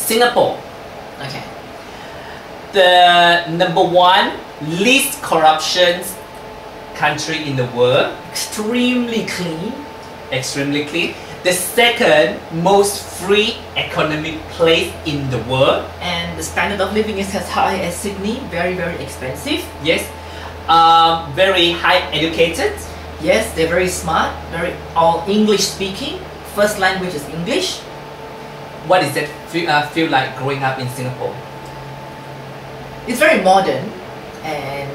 Singapore. Okay. The #1 least corruption country in the world. Extremely clean. Extremely clean. The second most free economic place in the world. And the standard of living is as high as Sydney. Very, very expensive. Yes. Very high educated. Yes, they're very smart. All English speaking. First language is English. What does it feel like growing up in Singapore? It's very modern, and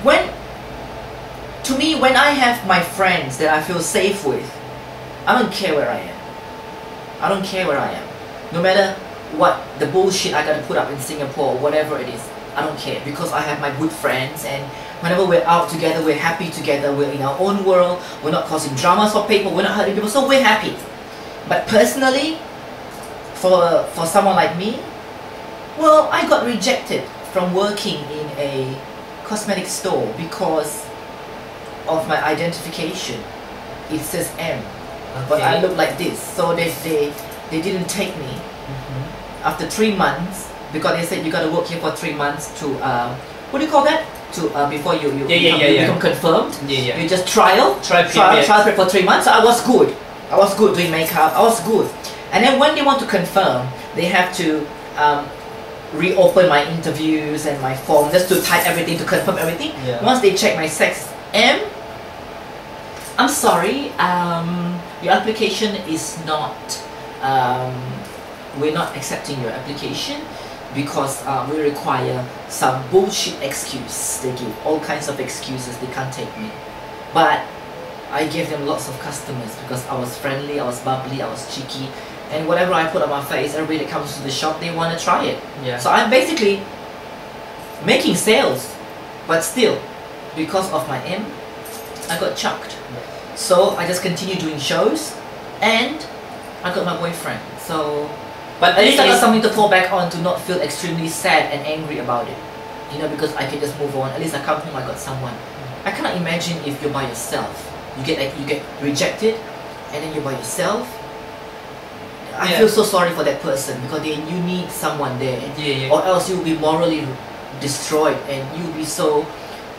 when I have my friends that I feel safe with, I don't care where I am. I don't care where I am. No matter what the bullshit I gotta put up in Singapore, whatever it is, I don't care, because I have my good friends, and whenever we're out together, we're happy together, we're in our own world, we're not causing dramas for people, we're not hurting people, so we're happy. But personally, for someone like me, well, I got rejected from working in a cosmetic store because of my identification. It says M, but I look like this, so they didn't take me. After 3 months, because they said you gotta work here for 3 months to what do you call that? To before you become confirmed. You just trial for 3 months. So I was good. I was good doing makeup. I was good. And then when they want to confirm, they have to reopen my interviews and my form just to type everything, to confirm everything. Once they check my sex M, I'm sorry, your application is not, we're not accepting your application because we require some bullshit excuse. They give all kinds of excuses, they can't take me. But I gave them lots of customers because I was friendly, I was bubbly, I was cheeky, and whatever I put on my face, everybody that comes to the shop, they want to try it. So I'm basically making sales, but still, because of my M, I got chucked. So I just continued doing shows, and I got my boyfriend. So, but at least I got something to fall back on, to not feel extremely sad and angry about it. You know, because I can just move on. At least I come home, I got someone. I cannot imagine if you're by yourself. You get rejected, and then you're by yourself. I feel so sorry for that person, because you need someone there, or else you'll be morally destroyed and you'll be so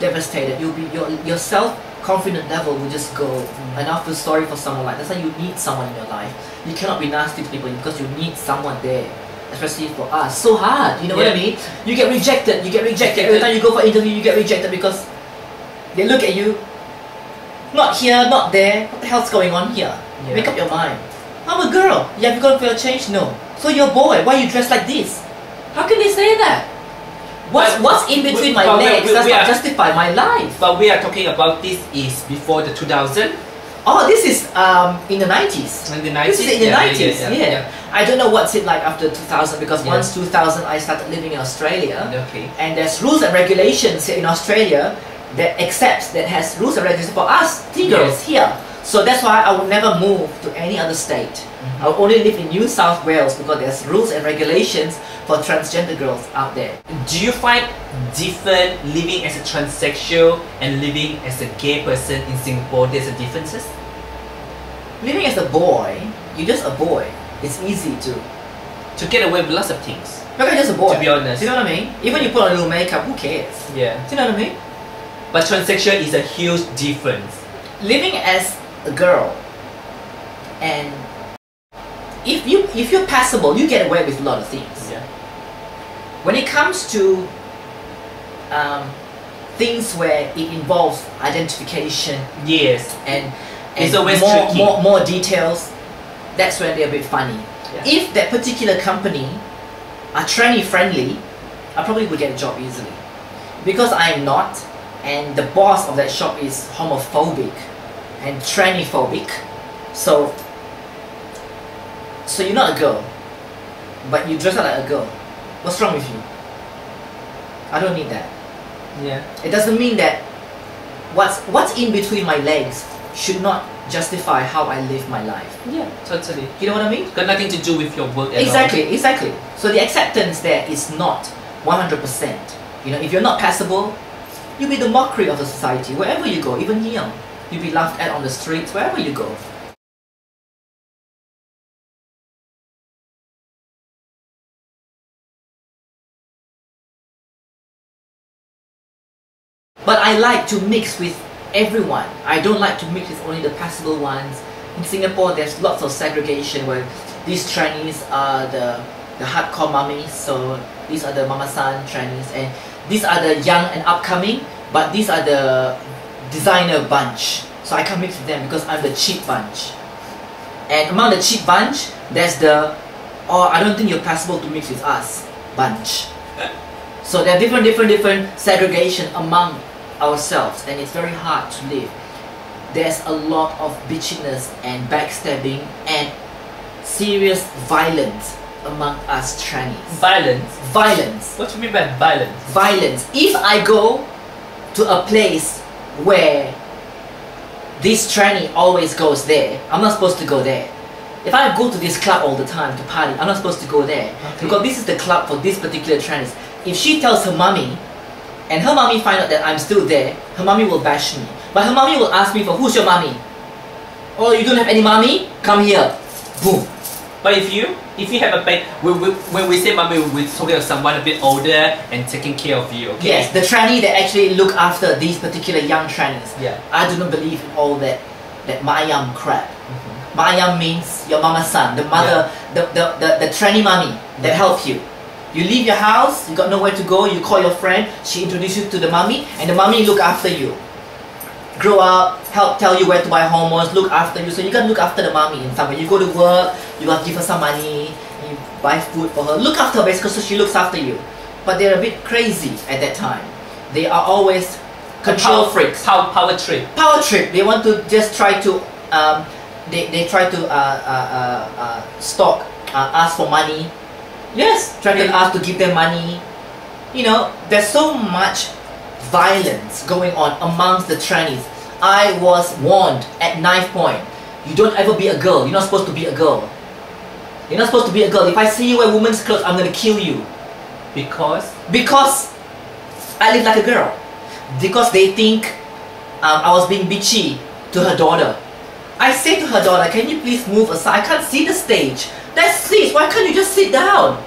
devastated. You'll be your self-confidence level will just go. And I feel sorry for someone like that. That's why you need someone in your life. You cannot be nasty to people because you need someone there. Especially for us, so hard. You know what I mean? You get rejected. You get rejected every time you go for interview. You get rejected because they look at you. Not here, not there. What the hell's going on here? Make up your mind. I'm a girl. Yeah, you gonna feel a change? No. So you're a boy. Why you dress like this? How can they say that? What's in between my legs does not justify my life. But we are talking about this is before the 2000. Oh, this is in the 90s. In the 90s? This is in the 90s, I don't know what's it like after 2000, because once 2000 I started living in Australia. And there's rules and regulations here in Australia that has rules and regulations for us, girls here. So that's why I would never move to any other state. I would only live in New South Wales because there's rules and regulations for transgender girls out there. Do you find different living as a transsexual and living as a gay person in Singapore? There's a differences? Living as a boy, you're just a boy. It's easy to get away with lots of things. You're just a boy. To be honest. Do you know what I mean? Even you put on a little makeup, who cares? Do you know what I mean? But transsexual is a huge difference. Living as a girl, and if you're passable, you get away with a lot of things. When it comes to things where it involves identification, and it's always more details, that's when they're a bit funny. If that particular company are tranny friendly, I probably would get a job easily. Because I am not, and the boss of that shop is homophobic and tranny-phobic, so you're not a girl, but you dress up like a girl. What's wrong with you? I don't need that. It doesn't mean that what's in between my legs should not justify how I live my life. Totally. You know what I mean? Got nothing to do with your work at all. Exactly. So the acceptance there is not 100%. You know, if you're not passable, you'll be the mockery of the society wherever you go, even here. You'll be laughed at on the streets, wherever you go. But I like to mix with everyone. I don't like to mix with only the passable ones. In Singapore, there's lots of segregation where these trannies are the hardcore mummies, so these are the mama-san trannies, and these are the young and upcoming, but these are the designer bunch. So I can't mix with them because I'm the cheap bunch. And among the cheap bunch, there's the, oh, I don't think you're passable to mix with us bunch. So there are different segregation among ourselves, and it's very hard to live. There's a lot of bitchiness and backstabbing and serious violence among us trannies. Violence? Violence. What do you mean by violence? Violence. If I go to a place where this tranny always goes there, I'm not supposed to go there. If I go to this club all the time to party, I'm not supposed to go there. Okay. Because this is the club for this particular trannies. If she tells her mommy, and her mommy find out that I'm still there, her mommy will bash me. But her mommy will ask me for, who's your mommy? Oh, you don't have any mommy? Come here. Boom. But if you have a pet, when we say mommy, we're talking of someone a bit older and taking care of you, okay? Yes, the tranny that actually look after these particular young trannies. Yeah. I do not believe in all that Mayam crap. Mayam means your mama's son, the mother, the tranny mommy that helps you. You leave your house, you got nowhere to go, you call your friend, she introduces you to the mommy, and the mommy look after you. Grow up, help tell you where to buy hormones, look after you. So you gotta look after the mommy in some way. You go to work, you gotta give her some money, you buy food for her. Look after her basically so she looks after you. But they're a bit crazy at that time. They are always control freaks. Power trip. Power trip. They want to just try to, they try to stalk, ask for money. Yes, try to ask to give them money. You know, there's so much violence going on amongst the trannies. I was warned at knife point. You don't ever be a girl. You're not supposed to be a girl. You're not supposed to be a girl. If I see you wear women's clothes, I'm gonna kill you. Because? Because I live like a girl. Because they think I was being bitchy to her daughter. I say to her daughter, can you please move aside? I can't see the stage. There's seats. Why can't you just sit down?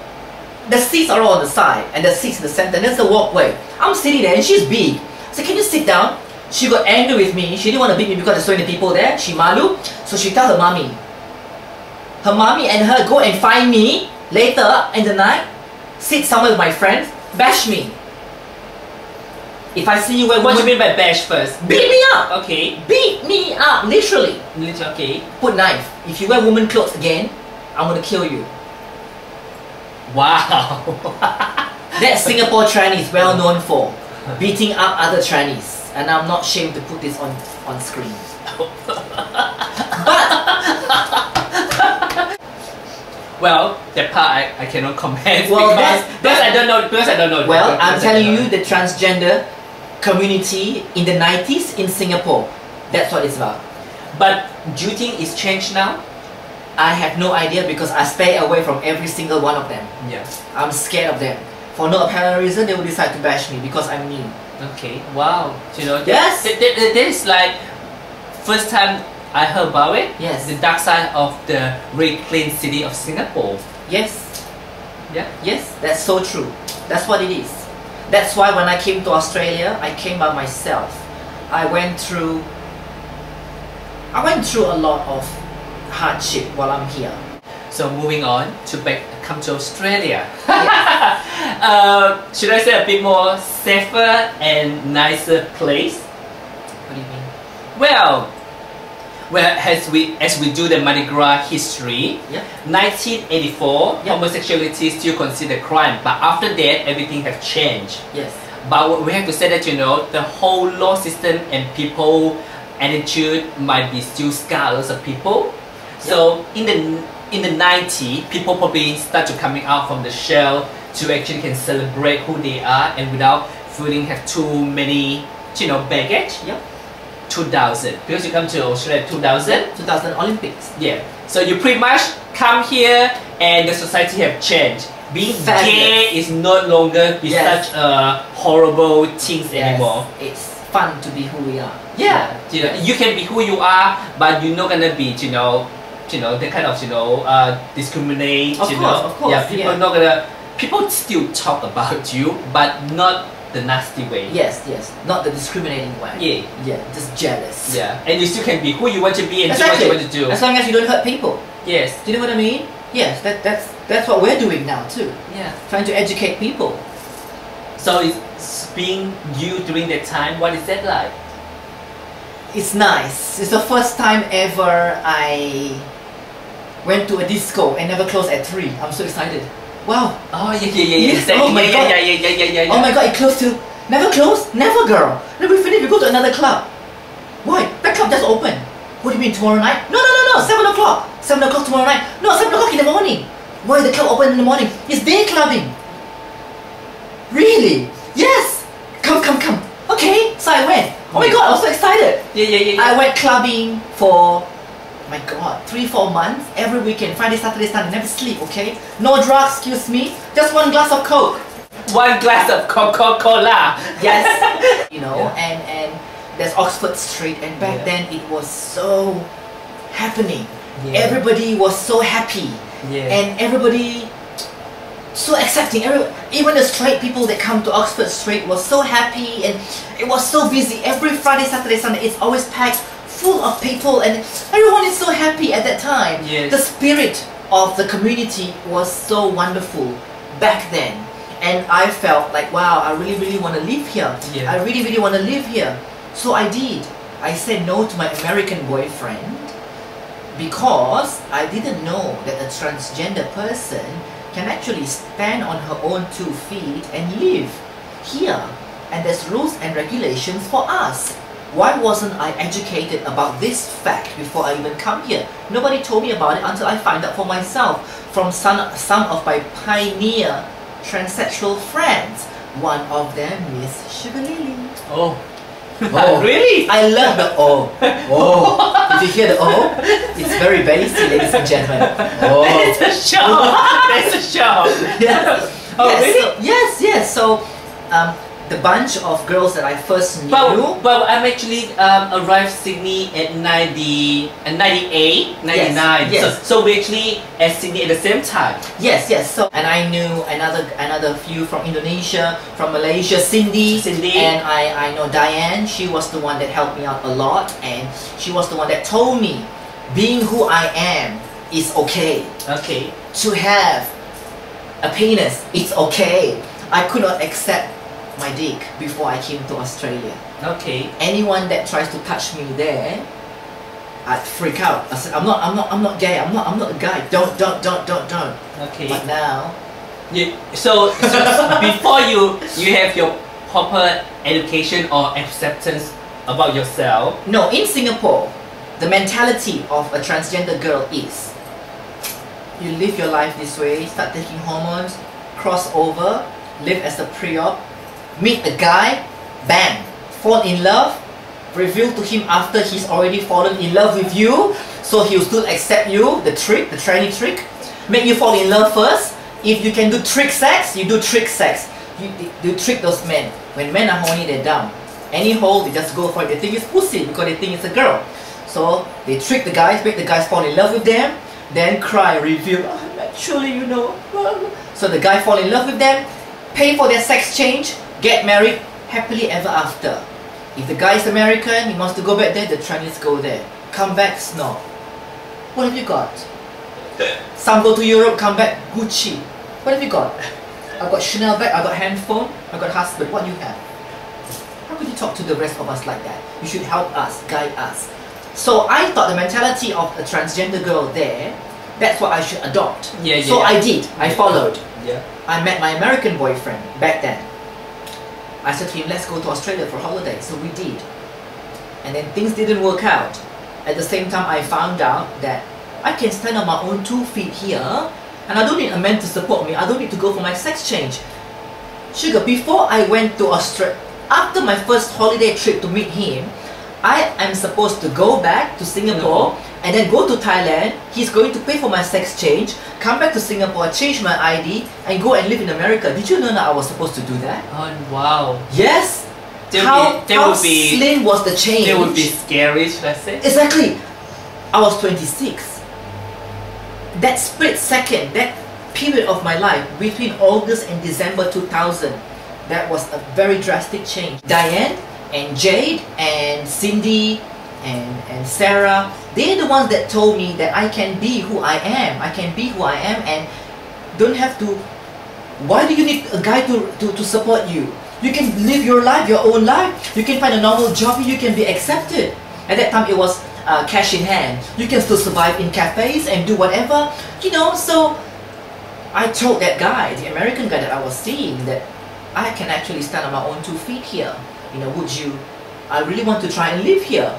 The seats are all on the side, and the seats in the center, and there's the walkway. I'm sitting there, and she's big. So can you sit down? She got angry with me. She didn't want to beat me because there's so many people there. She malu. So she tell her mommy. Her mommy and her go and find me later in the night, sit somewhere with my friends, bash me. If I see you wear what do you mean by bash first? Beat me up! Okay. Beat me up, literally. Literally, okay. Put knife. If you wear women clothes again, I'm gonna kill you. Wow. That Singapore tranny is well known for beating up other trannies, and I'm not ashamed to put this on screen. But well, that part I cannot comment well, because I don't know. Well, I'm telling you, the transgender community in the 90s in Singapore, that's what it's about. But do you think it's changed now? I have no idea because I stay away from every single one of them. Yeah. I'm scared of them. For no apparent reason, they will decide to bash me because I'm mean. Okay. Wow. You know. Yes. That is like first time I heard about it. Yes. The dark side of the very clean city of Singapore. Yes. Yeah. Yes. That's so true. That's what it is. That's why when I came to Australia, I came by myself. I went through a lot of hardship while I'm here. So moving on to come to Australia. Yes. Should I say a bit more safer and nicer place? What do you mean? Well, as we do the Mardi Gras history, yeah. 1984 yeah. homosexuality is still considered crime, but after that everything have changed. Yes. But we have to say that the whole law system and people attitude might be still scars of people. So in the 90s, people probably start to coming out from the shell to actually can celebrate who they are and without feeling have too many baggage. Yeah. 2000 because you come to Australia 2000. 2000 Olympics. Yeah. So you pretty much come here and the society have changed. Being gay is no longer such a horrible thing anymore. It's fun to be who we are. Yeah. You can be who you are, but you're not gonna be the kind of discriminate. Of course. Yeah, people not gonna. People still talk about you, but not the nasty way. Yes, yes, not the discriminating way. Yeah. Yeah, just jealous. Yeah, and you still can be who you want to be and Exactly. do what you want to do. As long as you don't hurt people. Yes. Do you know what I mean? Yes, that's what we're doing now too. Yeah. Trying to educate people. So it's being you during that time, what is that like? It's nice. It's the first time ever I went to a disco and never closed at 3. I'm so excited. Wow. Oh yeah. Yes. Exactly. Oh my God. Yeah. Oh my God, it closed till never closed? Never, girl. Then we finish, we go to another club. Why? That club just open. What do you mean tomorrow night? No, 7 o'clock. 7 o'clock tomorrow night. No, 7 o'clock in the morning. Why the club open in the morning? It's day clubbing. Really? Yes. Come. Okay, so I went. Oh my God, I was so excited. Yeah. I went clubbing for, my God, 3-4 months. Every weekend, Friday, Saturday, Sunday, never sleep, okay? No drugs, excuse me. Just 1 glass of Coke. 1 glass of Coca-Cola. Yes. You know, Yeah. and there's Oxford Street, and back then it was so happening. Yeah. Everybody was so happy. Yeah. And everybody so accepting. Even the straight people that come to Oxford Street was so happy, and it was so busy. Every Friday, Saturday, Sunday, it's always packed full of people, and everyone is so happy at that time. Yes. The spirit of the community was so wonderful back then, and I felt like, wow, I really want to live here. Yeah. I really want to live here. So I did. I said no to my American boyfriend because I didn't know that a transgender person can actually stand on her own 2 feet and live here. And there's rules and regulations for us. Why wasn't I educated about this fact before I even come here? Nobody told me about it until I found out for myself from some of my pioneer transsexual friends. One of them is Sugar Lily. Oh. Oh, Really? I love the O. Oh, did you hear the O? It's very bassy, ladies and gentlemen. Oh. That's a show. That's a show. Yes. Oh, Yes, really? so, yes. So, the bunch of girls that I first knew. But I'm actually arrived Sydney at 98, 99. Yes. So we actually at Sydney at the same time. Yes. So, and I knew another few from Indonesia, from Malaysia, Cindy. And I know Diane. She was the one that helped me out a lot, and she was the one that told me, being who I am is okay. Okay. To have a penis, it's okay. I could not accept my dick before I came to Australia. Okay. Anyone that tries to touch me there, I'd freak out. I said, I'm not gay. I'm not a guy. Don't. Okay. But now, So before you have your proper education or acceptance about yourself. no, in Singapore, the mentality of a transgender girl is, you live your life this way, start taking hormones, cross over, live as a pre-op, meet a guy, bang, fall in love, reveal to him after he's already fallen in love with you, so he'll still accept you, the tranny trick, make you fall in love first. If you can do trick sex, you do trick sex. You trick those men. When men are horny, they're dumb. Any hole, they just go for it. They think it's pussy because they think it's a girl. So they trick the guys, make the guys fall in love with them, then cry, reveal, actually, you know. So the guy fall in love with them, pay for their sex change, get married, happily ever after. If the guy is American, he wants to go back there, the trannies go there. Come back, snob. What have you got? Some go to Europe, come back, Gucci. What have you got? I got Chanel bag, I got handphone, I got husband. What do you have? How could you talk to the rest of us like that? You should help us, guide us. So I thought the mentality of a transgender girl there, that's what I should adopt. So I did. I followed. Yeah. I met my American boyfriend back then. I said to him, let's go to Australia for a holiday. So we did. And then things didn't work out. At the same time, I found out that I can stand on my own 2 feet here, and I don't need a man to support me. I don't need to go for my sex change. Sugar, before I went to Australia, after my first holiday trip to meet him, I am supposed to go back to Singapore and then go to Thailand. He's going to pay for my sex change, come back to Singapore, change my ID, and go and live in America. Did you know that I was supposed to do that? Oh wow. Yes. How slim was the change? They would be scary, should I say? Exactly. I was 26. That split second, that period of my life between August and December 2000, that was a very drastic change. Diane and Jade and Cindy and Sarah, they're the ones that told me that I can be who I am. I can be who I am and don't have to. Why do you need a guy to support you? You can live your life, your own life. You can find a normal job, you can be accepted. At that time it was cash in hand. You can still survive in cafes and do whatever, you know. So I told that guy, the American guy that I was seeing, that I can actually stand on my own 2 feet here. You know, would you? I really want to try and live here.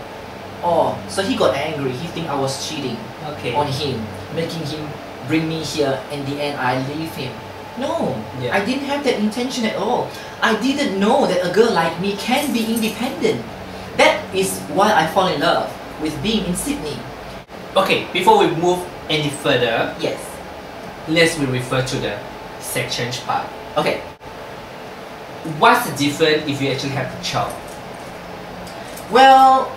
Oh, so he got angry. He think I was cheating on him, making him bring me here. In the end, I leave him. No, I didn't have that intention at all. I didn't know that a girl like me can be independent. That is why I fall in love with being in Sydney. Okay, before we move any further, yes, let's refer to the sex change part. Okay. What's the difference if you actually have a child? Well,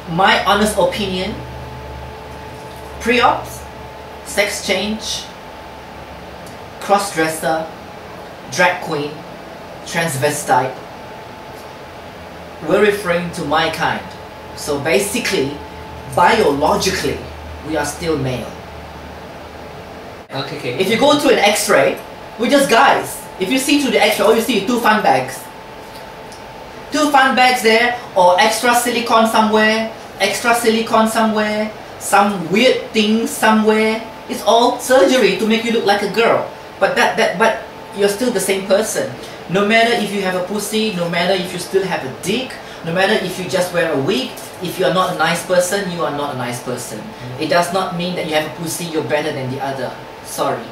my honest opinion, pre-ops, sex change, cross-dresser, drag queen, transvestite, we're referring to my kind. So basically, biologically, we are still male. Okay. If you go to an x-ray, we're just guys. If you see through the x-ray, all you see is 2 fun bags. 2 fun bags there, or extra silicone somewhere, some weird thing somewhere. It's all surgery to make you look like a girl. But but you're still the same person. No matter if you have a pussy, no matter if you still have a dick, no matter if you just wear a wig, if you are not a nice person, you are not a nice person. It does not mean that you have a pussy, you're better than the other. Sorry.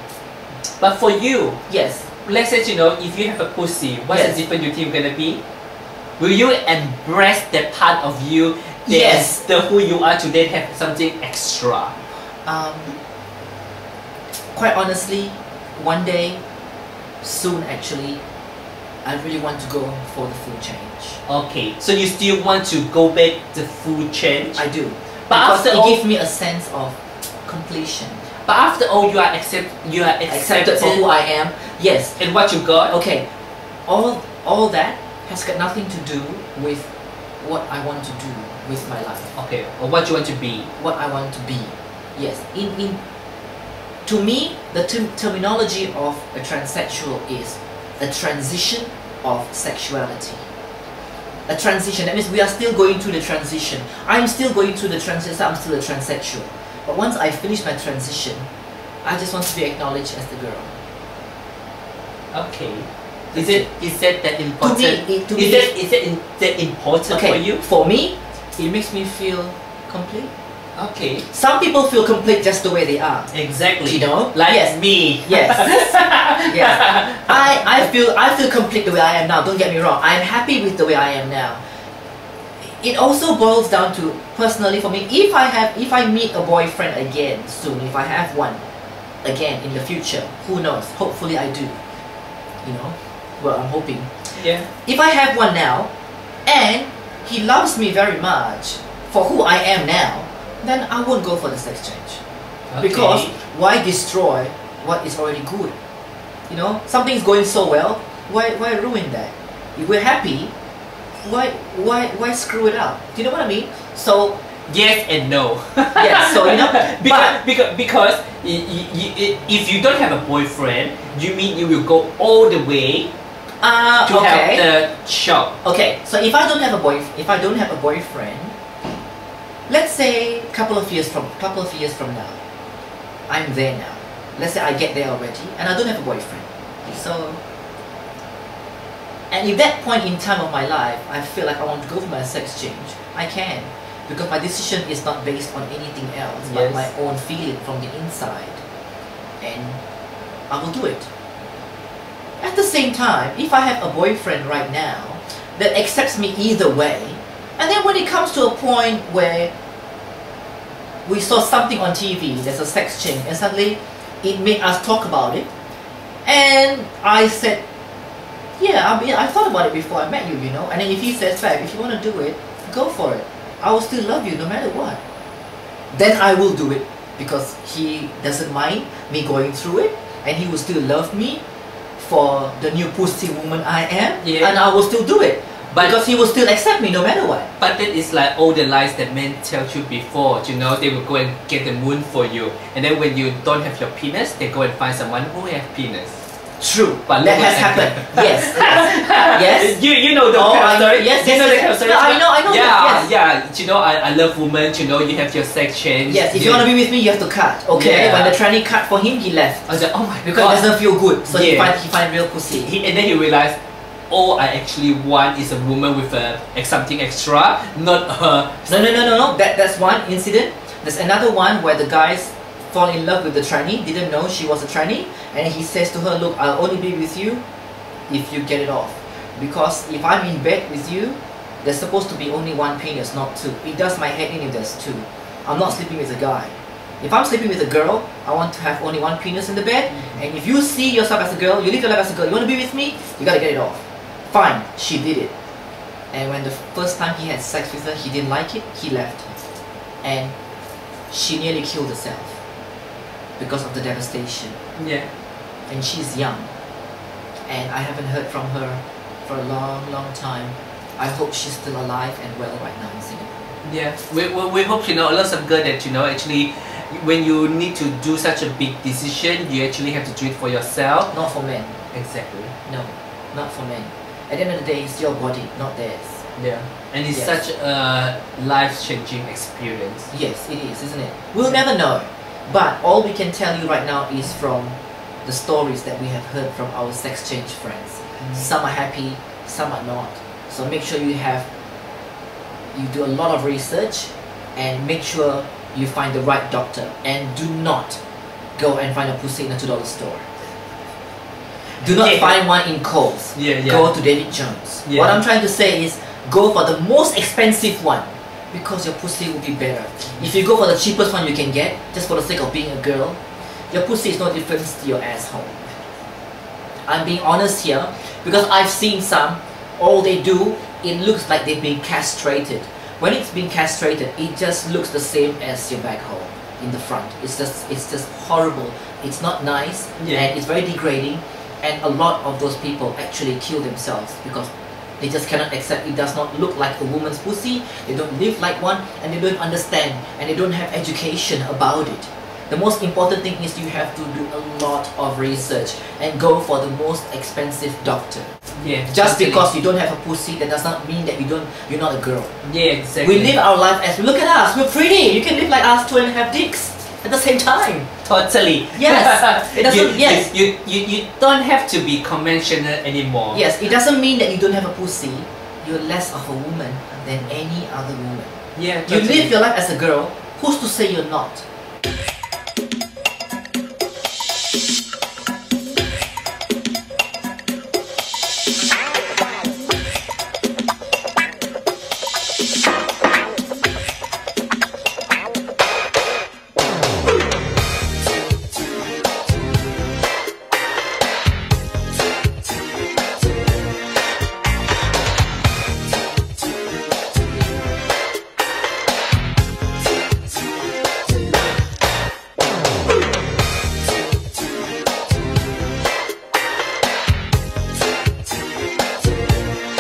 But for you, yes. Let's say, you know, if you have a pussy, what's the difference you think gonna be? Will you embrace that part of you? Yes. The who you are today have something extra? Quite honestly, one day, soon actually, I really want to go for the full change. Okay, so you still want to go back the full change? I do. But because it gives me a sense of completion. But after all, you are accepted for who I am. Yes. And what you got? Okay. All that has got nothing to do with what I want to do with my life. Okay. Or what you want to be. What I want to be. Yes. To me, the terminology of a transsexual is a transition of sexuality. A transition. That means we are still going through the transition. I'm still going through the transition. I'm still a transsexual. But once I finish my transition, I just want to be acknowledged as the girl. Okay. Is it that important? Is it that important for you? For me, it makes me feel complete. Okay. Some people feel complete just the way they are. Exactly. You know? Like me. Yes. Yes. I feel complete the way I am now. Don't get me wrong. I'm happy with the way I am now. It also boils down to, personally for me, if I meet a boyfriend again soon, if I have one again in the future, who knows? Hopefully I do. You know? Well, I'm hoping. Yeah. If I have one now, and he loves me very much for who I am now, then I won't go for the sex change. Okay. Because why destroy what is already good? You know, something's going so well, why ruin that? If we're happy, why screw it up? Do you know what I mean? So yes and no. yes, so you know, because if you don't have a boyfriend, you mean you will go all the way to have the shop. Okay, so if I don't have a boyfriend, let's say a couple of years from now, I'm there now. Let's say I get there already, and I don't have a boyfriend. So, and if that point in time of my life, I feel like I want to go for my sex change, I can. Because my decision is not based on anything else but my own feeling from the inside. And I will do it. At the same time, if I have a boyfriend right now that accepts me either way, and then when it comes to a point where we saw something on TV, there's a sex change, and suddenly it made us talk about it, and I said, yeah, I mean, I thought about it before I met you, you know, and then if he says, "Fab, if you want to do it, go for it. I will still love you no matter what." Then I will do it because he doesn't mind me going through it, and he will still love me for the new pussy woman I am, Yeah. and I will still do it. But- Because he will still accept me no matter what. But that is like all the lies that men tell you before, you know, they will go and get the moon for you. And then when you don't have your penis, they go and find someone who has penis. True, But that women- has happened. Yes, yes. You know the Oh, kind of story? yes, You yes, know the yes. kind of story? No, I know Yeah, that, yes. yeah. You know, I love women, you know, you have your sex change. Yes, if you want to be with me, you have to cut. Okay, Yeah. when the tranny cut for him, he left. I was like, oh my Because god. it doesn't feel good, so Yeah. he find real pussy. And then he realized, all I actually want is a woman with something extra, not a... No. That's one incident. There's another one where the guys fall in love with the tranny, didn't know she was a tranny, and he says to her, look, I'll only be with you if you get it off. Because if I'm in bed with you, there's supposed to be only one penis, not two. It does my head in if there's two. I'm not sleeping with a guy. If I'm sleeping with a girl, I want to have only one penis in the bed, and if you see yourself as a girl, you live your life as a girl, you want to be with me, you gotta get it off. Fine, she did it. And when the first time he had sex with her, he didn't like it, he left. And she nearly killed herself because of the devastation. Yeah. And she's young. And I haven't heard from her for a long time. I hope she's still alive and well right now in Singapore. Yeah, we hope, you know, a lot of girls that, you know, actually, when you need to do such a big decision, you actually have to do it for yourself. Not for men. Exactly. No, not for men. At the end of the day, it's your body, not theirs. Yeah. And it's Yes. such a life-changing experience. Yes, it is, isn't it? We'll never know. But all we can tell you right now is from the stories that we have heard from our sex change friends. Some are happy, some are not. So make sure you do a lot of research and make sure you find the right doctor, and do not go and find a pussy in a $2 store. Do not Yeah. find one in Kohl's. Yeah, yeah. Go to David Jones. Yeah. What I'm trying to say is go for the most expensive one, because your pussy will be better. If you go for the cheapest one you can get, just for the sake of being a girl, your pussy is no different to your asshole. I'm being honest here, because I've seen some, all they do, it looks like they've been castrated. When it's been castrated, it just looks the same as your back hole in the front. It's just horrible. It's not nice, Yeah. and it's very degrading, and a lot of those people actually kill themselves because they just cannot accept it does not look like a woman's pussy, they don't live like one, and they don't understand, and they don't have education about it. The most important thing is you have to do a lot of research and go for the most expensive doctor. Yeah. Just totally. because you don't have a pussy, that does not mean that you're not a girl. Yeah, exactly. We live our life as, look at us, we're pretty, you can live like us too and have dicks at the same time. Totally. Yes. It doesn't, yes. You don't have to be conventional anymore. Yes, it doesn't mean that you don't have a pussy. You're less of a woman than any other woman. Yeah. You Totally. live your life as a girl, who's to say you're not?